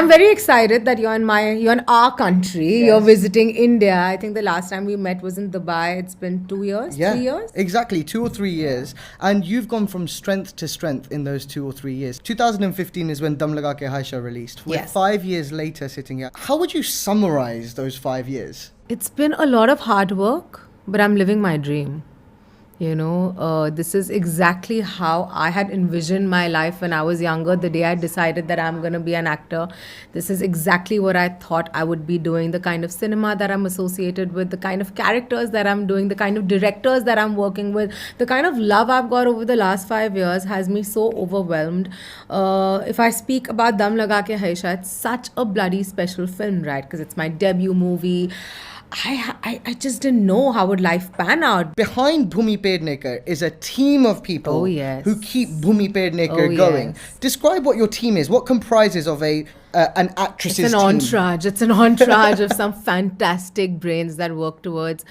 I'm very excited that you're in our country. Yes. You're visiting India. I think the last time we met was in Dubai. It's been 2 years, Yeah, 3 years. exactly, 2 or 3 years. And you've gone from strength to strength in those 2 or 3 years. 2015 is when Dum Laga Ke Haisha released. We're Yes. 5 years later sitting here. How would you summarize those 5 years? It's been a lot of hard work, but I'm living my dream. This is exactly how I had envisioned my life when I was younger. The day I decided that I'm going to be an actor, this is exactly what I thought I would be doing. The kind of cinema that I'm associated with, the kind of characters that I'm doing, the kind of directors that I'm working with, the kind of love I've got over the last 5 years has me so overwhelmed. If I speak about Dum Laga Ke Haisha, it's such a bloody special film, right? Because it's my debut movie. I just didn't know how would life pan out. Behind Bhumi Pedneker is a team of people Oh, yes. who keep Bhumi Pedneker Oh, going. yes. Describe what your team is. What comprises of an actress's It's an team? entourage. It's an entourage of some fantastic brains that work towards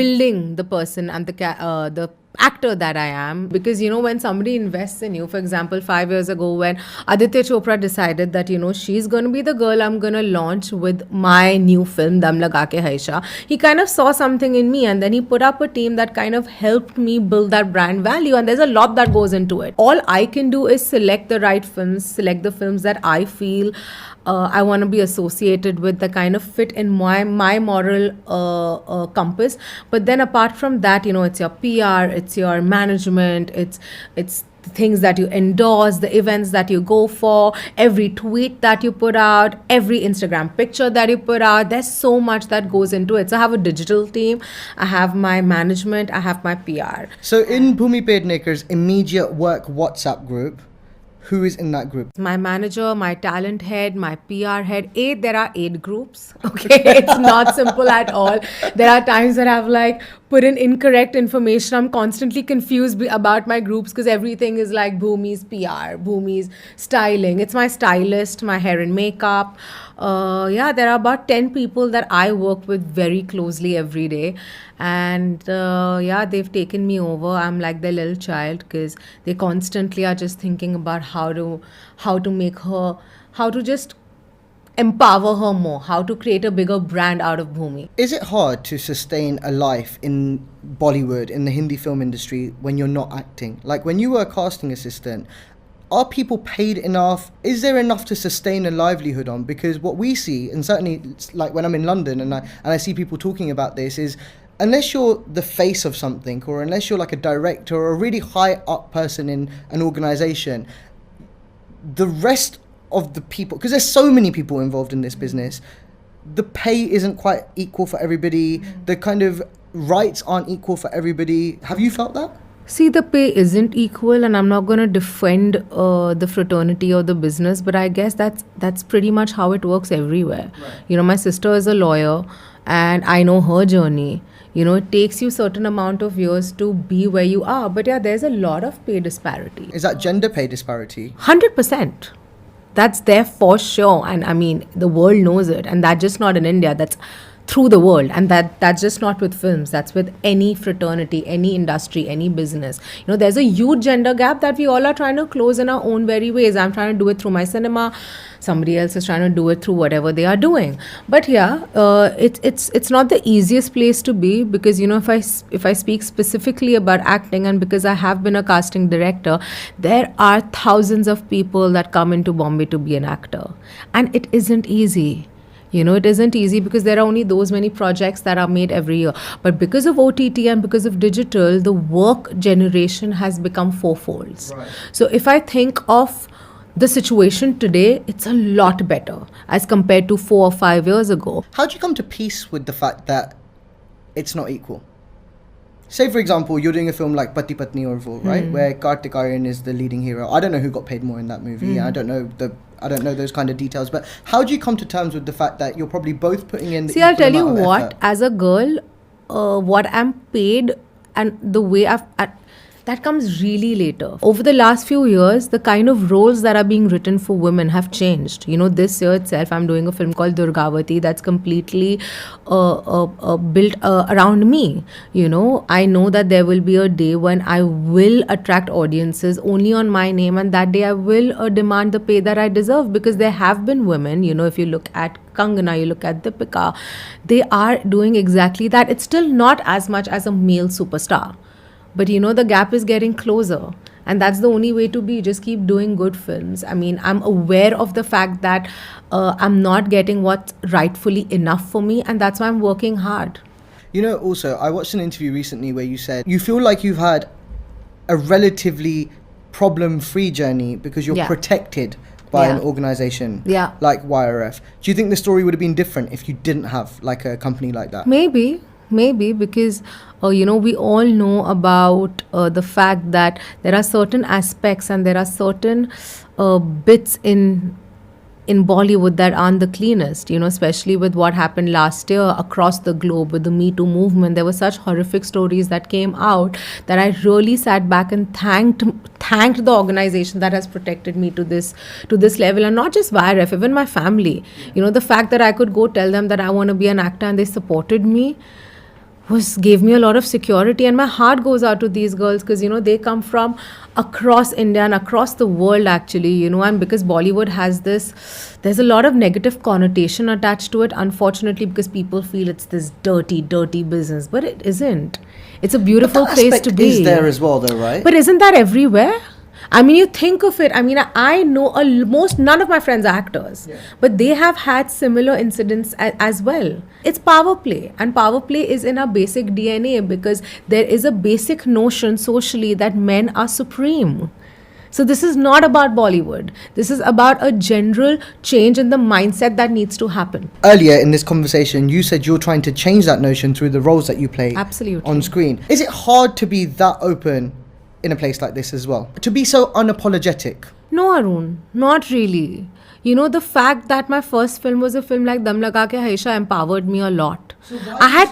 building the person and the actor that I am. Because, when somebody invests in you, for example, 5 years ago when Aditya Chopra decided that, she's going to be the girl I'm going to launch with my new film, Dum Laga Ke Haisha, he kind of saw something in me and then he put up a team that kind of helped me build that brand value. And there's a lot that goes into it. All I can do is select the right films, select the films that I feel I want to be associated with, the kind of fit in my moral compass. But then apart from that, it's your PR, it's your management, it's the things that you endorse, the events that you go for, every tweet that you put out, every Instagram picture that you put out. There's so much that goes into it. So I have a digital team, I have my management, I have my PR. So in Bhumi Pedneker's immediate work WhatsApp group, who is in that group? My manager, my talent head, my PR head. There are 8 groups. Okay, it's not simple at all. There are times that I've put in incorrect information. I'm constantly confused about my groups because everything is like Bhumi's PR, Bhumi's styling. It's my stylist, my hair and makeup. There are about 10 people that I work with very closely every day. And they've taken me over. I'm like their little child because they constantly are just thinking about how to make her, how to just empower her more, how to create a bigger brand out of Bhumi. Is it hard to sustain a life in Bollywood, in the Hindi film industry, when you're not acting? Like when you were a casting assistant, are people paid enough? Is there enough to sustain a livelihood on? Because what we see, and certainly like when I'm in London and I see people talking about this, is unless you're the face of something, or unless you're like a director or a really high up person in an organization, the rest of the people, because there's so many people involved in this business, the pay isn't quite equal for everybody. The kind of rights aren't equal for everybody. Have you felt that? See, the pay isn't equal, and I'm not going to defend the fraternity or the business, but I guess that's pretty much how it works everywhere. Right. My sister is a lawyer, and I know her journey. It takes you certain amount of years to be where you are, but there's a lot of pay disparity. Is that gender pay disparity? 100%. That's there for sure, and I mean the world knows it, and that's just not in India. That's through the world, and that's just not with films. That's with any fraternity, any industry, any business. There's a huge gender gap that we all are trying to close in our own very ways. I'm trying to do it through my cinema. Somebody else is trying to do it through whatever they are doing. But it's not the easiest place to be, because if I speak specifically about acting, and because I have been a casting director, there are thousands of people that come into Bombay to be an actor, and it isn't easy. It isn't easy because there are only those many projects that are made every year. But because of OTT and because of digital, the work generation has become fourfolds. Right. So if I think of the situation today, it's a lot better as compared to 4 or 5 years ago. How do you come to peace with the fact that it's not equal? Say, for example, you're doing a film like Pati Patni Aur Wo, right? Where Kartik Aaryan is the leading hero. I don't know who got paid more in that movie. I don't know those kind of details. But how do you come to terms with the fact that you're probably both putting in the See, I'll tell you effort? what, as a girl, what I'm paid and the way That comes really later. Over the last few years, the kind of roles that are being written for women have changed. This year itself, I'm doing a film called Durgavati that's completely built around me. I know that there will be a day when I will attract audiences only on my name, and that day I will demand the pay that I deserve, because there have been women, if you look at Kangana, you look at Deepika, they are doing exactly that. It's still not as much as a male superstar. But the gap is getting closer. And that's the only way to be. Just keep doing good films. I mean, I'm aware of the fact that I'm not getting what's rightfully enough for me. And that's why I'm working hard. Also, I watched an interview recently where you said you feel like you've had a relatively problem-free journey because you're protected by an organization like YRF. Do you think the story would have been different if you didn't have like a company like that? Maybe, because we all know about the fact that there are certain aspects and there are certain bits in Bollywood that aren't the cleanest, especially with what happened last year across the globe with the Me Too movement. There were such horrific stories that came out that I really sat back and thanked the organization that has protected me to this level. And not just YRF, even my family. The fact that I could go tell them that I want to be an actor and they supported me gave me a lot of security. And my heart goes out to these girls because they come from across India and across the world actually, and because Bollywood has there's a lot of negative connotation attached to it, unfortunately, because people feel it's this dirty business, but it isn't. It's a beautiful place to be. Is there as well though, right? But isn't that everywhere? I mean, you think of it. I mean, I know none of my friends are actors, but they have had similar incidents as well. It's power play, and power play is in our basic DNA because there is a basic notion socially that men are supreme. So this is not about Bollywood. This is about a general change in the mindset that needs to happen. Earlier in this conversation, you said you're trying to change that notion through the roles that you play on screen. Is it hard to be that open in a place like this as well? To be so unapologetic? No, Arun, not really. The fact that my first film was a film like Dam Laga Ke Haisha empowered me a lot.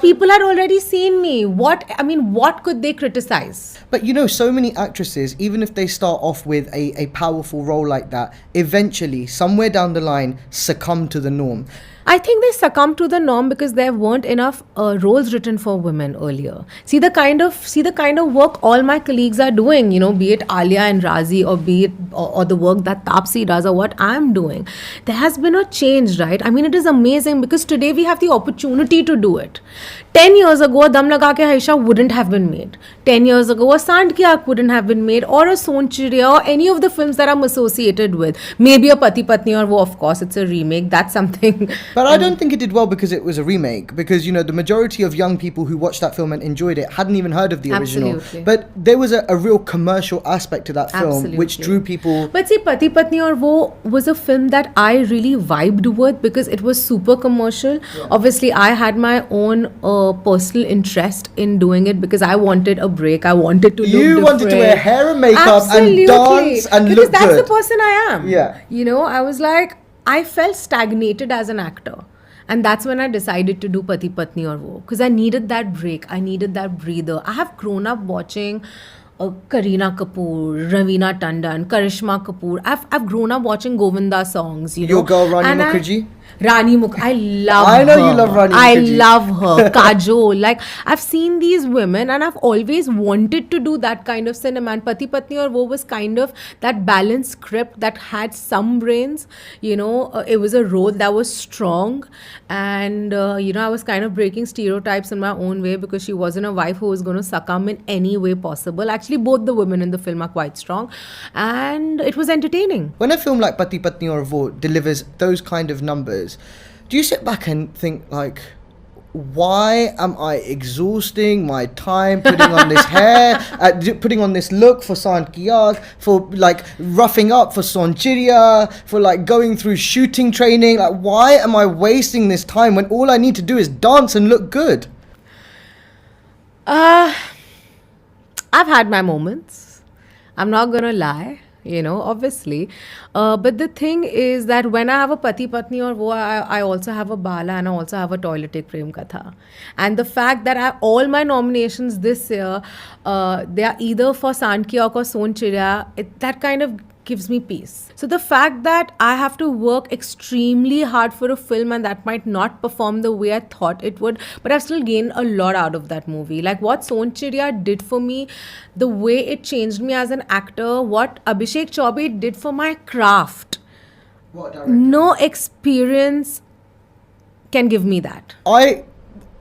People had already seen me. What could they criticize? But so many actresses, even if they start off with a powerful role like that, eventually, somewhere down the line, succumb to the norm. I think they succumbed to the norm because there weren't enough roles written for women earlier. See the kind of work all my colleagues are doing, be it Alia and Razi, or be it or the work that Taapsee does, or what I'm doing. There has been a change, right? I mean, it is amazing because today we have the opportunity to do it. 10 years ago, Dam Laga Ke Haisha wouldn't have been made. 10 years ago, a Sand Ki Aankh wouldn't have been made, or a Sonchiriya, or any of the films that I'm associated with. Maybe a Pati Patni, or of course, it's a remake. That's something. But I don't think it did well because it was a remake. Because, the majority of young people who watched that film and enjoyed it hadn't even heard of the original. Absolutely. But there was a real commercial aspect to that film, which drew people. But see, Pati Patni Aur Wo was a film that I really vibed with because it was super commercial. Yeah. Obviously, I had my own personal interest in doing it because I wanted a break. I wanted to look different. You wanted to wear hair and makeup and dance and because look good. Because that's the person I am. Yeah. I was like, I felt stagnated as an actor. And that's when I decided to do Pati Patni Aur Wo. Because I needed that break. I needed that breather. I have grown up watching Kareena Kapoor, Raveena Tandon, Karishma Kapoor. I've grown up watching Govinda songs. Your girl Rani Mukherjee? Rani Mukherjee. I know you love Rani Mukherjee. I love her. Kajol. Like, I've seen these women and I've always wanted to do that kind of cinema. And Pati Patni Aur Wo was kind of that balanced script that had some brains. It was a role that was strong. And, I was kind of breaking stereotypes in my own way because she wasn't a wife who was going to succumb in any way possible. Actually, both the women in the film are quite strong. And it was entertaining. When a film like Pati Patni Aur Wo delivers those kind of numbers, do you sit back and think like, why am I exhausting my time putting on this hair, putting on this look for Sand Ki Aankh, for like roughing up for Sonchiriya, for like going through shooting training? Like, why am I wasting this time when all I need to do is dance and look good? I've had my moments. I'm not gonna lie. obviously. But the thing is that when I have a pati patni or wo, I also have a bala and I also have a toiletic prem katha. And the fact that all my nominations this year, they are either for Sandkyak or Son Chirya, that kind of gives me peace. So the fact that I have to work extremely hard for a film and that might not perform the way I thought it would, but I've still gained a lot out of that movie. Like what Son Chirya did for me, the way it changed me as an actor, what Abhishek Chaubey did for my craft. No experience can give me that. I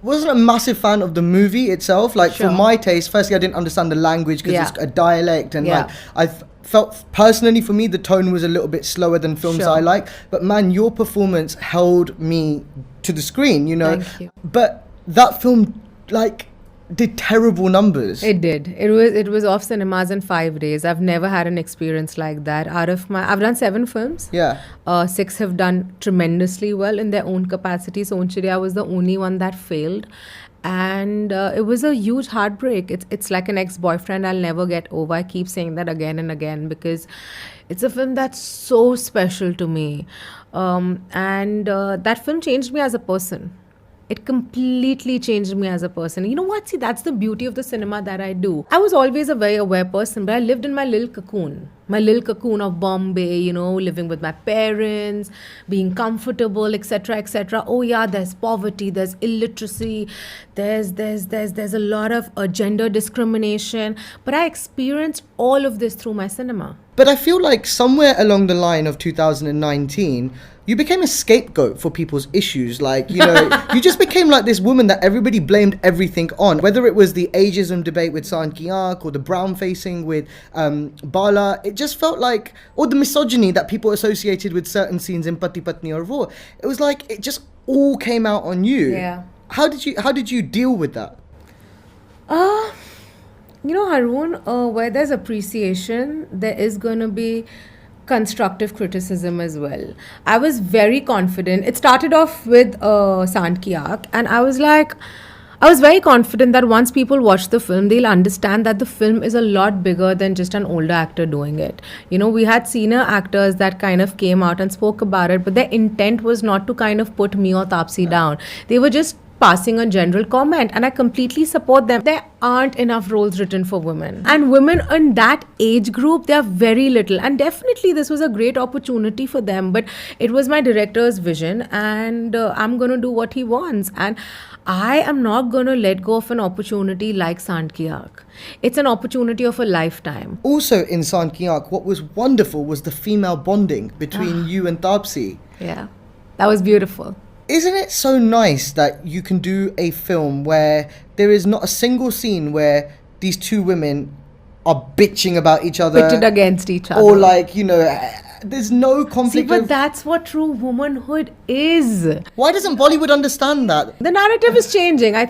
wasn't a massive fan of the movie itself. Like Sure. for my taste, firstly, I didn't understand the language because Yeah. it's a dialect, and Yeah. like I felt personally for me the tone was a little bit slower than films Sure. I like. But man, your performance held me to the screen. Thank you. But that film like did terrible numbers. It did. It was off cinemas in 5 days. I've never had an experience like that. I've done 7 films. Yeah. 6 have done tremendously well in their own capacity. Son Chirya was the only one that failed. And it was a huge heartbreak. It's like an ex-boyfriend I'll never get over. I keep saying that again and again because it's a film that's so special to me. And that film changed me as a person. It completely changed me as a person. You know what? See, that's the beauty of the cinema that I do. I was always a very aware person, but I lived in my little cocoon of Bombay, living with my parents, being comfortable, etc., etc. Oh yeah, there's poverty, there's illiteracy, there's a lot of gender discrimination, but I experienced all of this through my cinema. But I feel like somewhere along the line of 2019, you became a scapegoat for people's issues. Like, you just became like this woman that everybody blamed everything on. Whether it was the ageism debate with Sandkyak or the brown facing with Bala, it just felt like, or the misogyny that people associated with certain scenes in Pati Patni or Wo. It was like, it just all came out on you. Yeah. How did you deal with that? Haroon, where there's appreciation, there is going to be constructive criticism as well. I was very confident. It started off with Sandkyak, and I was very confident that once people watch the film, they'll understand that the film is a lot bigger than just an older actor doing it. We had senior actors that kind of came out and spoke about it, but their intent was not to kind of put me or Taapsee down. They were just passing a general comment, and I completely support them. There aren't enough roles written for women, and women in that age group, they are very little, and definitely this was a great opportunity for them, but it was my director's vision, and I'm going to do what he wants, and I am not going to let go of an opportunity like Sandkyak. It's an opportunity of a lifetime. Also in Sandkyak, what was wonderful was the female bonding between you and Taapsee. Yeah, that was beautiful. Isn't it so nice that you can do a film where there is not a single scene where these two women are bitching about each other? Pitted against each other. Or there's no conflict. See, but that's what true womanhood is. Why doesn't Bollywood understand that? The narrative is changing. I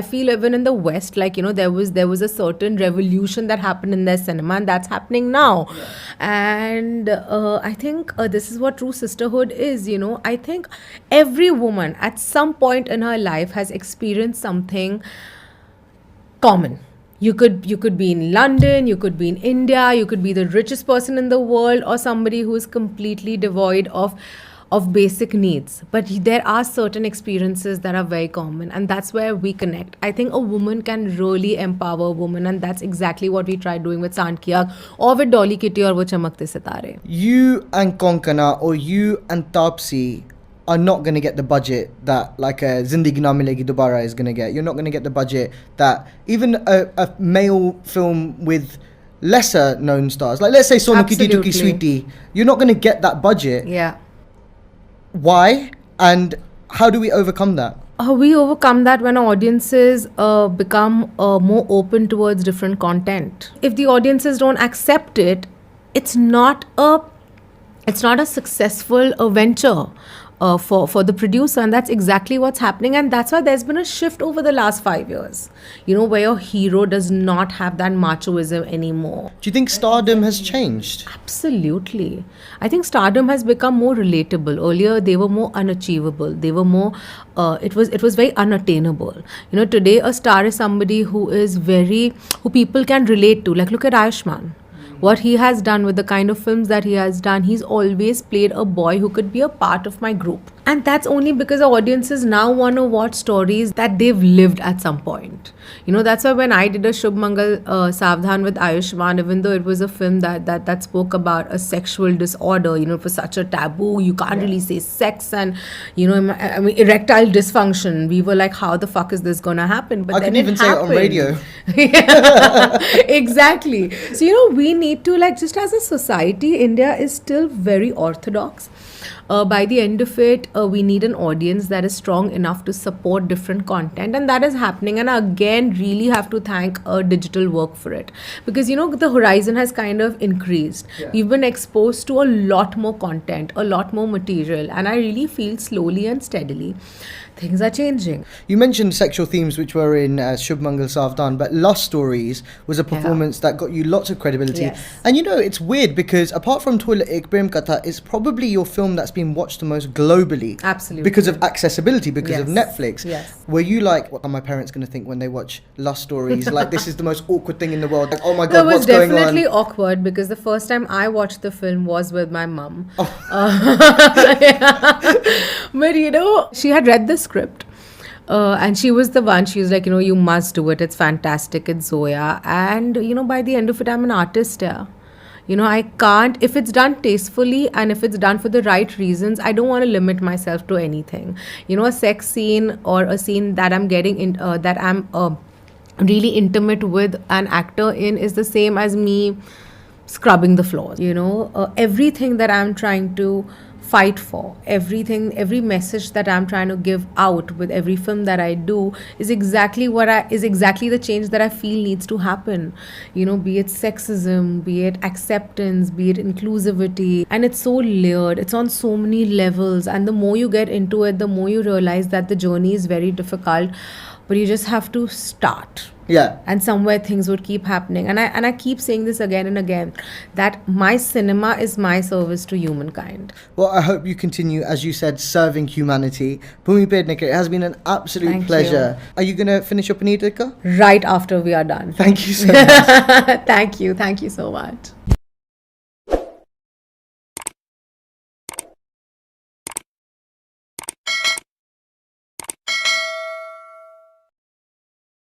feel even in the West, there was a certain revolution that happened in their cinema, and that's happening now. Yeah. And I think this is what true sisterhood is. I think every woman at some point in her life has experienced something common. You could be in London, you could be in India, you could be the richest person in the world, or somebody who is completely devoid of basic needs. But there are certain experiences that are very common, and that's where we connect. I think a woman can really empower a woman, and that's exactly what we tried doing with Sandkyak or with Dolly Kitty or Wo Chamakte Sitare. You and Konkana or you and Taapsee are not going to get the budget that like a Zindagi Na Milegi Dobara is going to get. You're not going to get the budget that even a male film with lesser known stars, like let's say Sonu Kiti Tuki Sweetie, you're not going to get that budget. Yeah. Why? And how do we overcome that? We overcome that when audiences become more open towards different content. If the audiences don't accept it, it's not a successful venture for the producer, and that's exactly what's happening, and that's why there's been a shift over the last 5 years, where your hero does not have that machoism anymore. Do you think stardom has changed? Absolutely. I think stardom has become more relatable. Earlier they were more unachievable, they were more it was very unattainable. Today a star is somebody who people can relate to. Like look at Ayushmann, what he has done, with the kind of films that he has done, he's always played a boy who could be a part of my group. And that's only because our audiences now want to watch stories that they've lived at some point. That's why when I did a Shubh Mangal Savdhan with Ayushman, even though it was a film that spoke about a sexual disorder, it was such a taboo, you can't really say sex and, I mean, erectile dysfunction. We were like, how the fuck is this gonna happen? But I couldn't even say it on radio. Yeah, exactly. So, we need to, like, just as a society, India is still very orthodox. By the end of it, we need an audience that is strong enough to support different content, and that is happening. And again, really have to thank digital work for it, because the horizon has kind of increased. We've been exposed to a lot more content, a lot more material, and I really feel slowly and steadily things are changing. You mentioned sexual themes which were in Shubh Mangal Savdhan, but Lust Stories was a performance that got you lots of credibility. Yes. And it's weird because apart from Toilet Ek Prem Katha, it's probably your film that's been watched the most globally. Absolutely. Because of accessibility, because of Netflix. Yes. Were you like, what are my parents going to think when they watch Lust Stories? Like, this is the most awkward thing in the world. Like, oh my God, what's going on? It was definitely awkward because the first time I watched the film was with my mum. Oh. But she had read the script. And she was the one, she was like, you must do it. It's fantastic. It's Zoya. And, by the end of it, I'm an artist, yeah. I can't, if it's done tastefully and if it's done for the right reasons, I don't want to limit myself to anything. A sex scene or a scene that I'm getting in, that I'm really intimate with an actor in is the same as me scrubbing the floors. Everything that I'm trying to fight for, every message that I'm trying to give out with every film that I do is exactly the change that I feel needs to happen. Be it sexism, be it acceptance, be it inclusivity. And it's so layered, it's on so many levels, and the more you get into it, the more you realize that the journey is very difficult, but you just have to start. Yeah. And somewhere things would keep happening. And I keep saying this again and again, that my cinema is my service to humankind. Well, I hope you continue, as you said, serving humanity. Bhumi Pedneker, it has been an absolute Thank pleasure. you. Are you going to finish your paneer tikka? Right after we are done. Thank you so much. Thank you so much.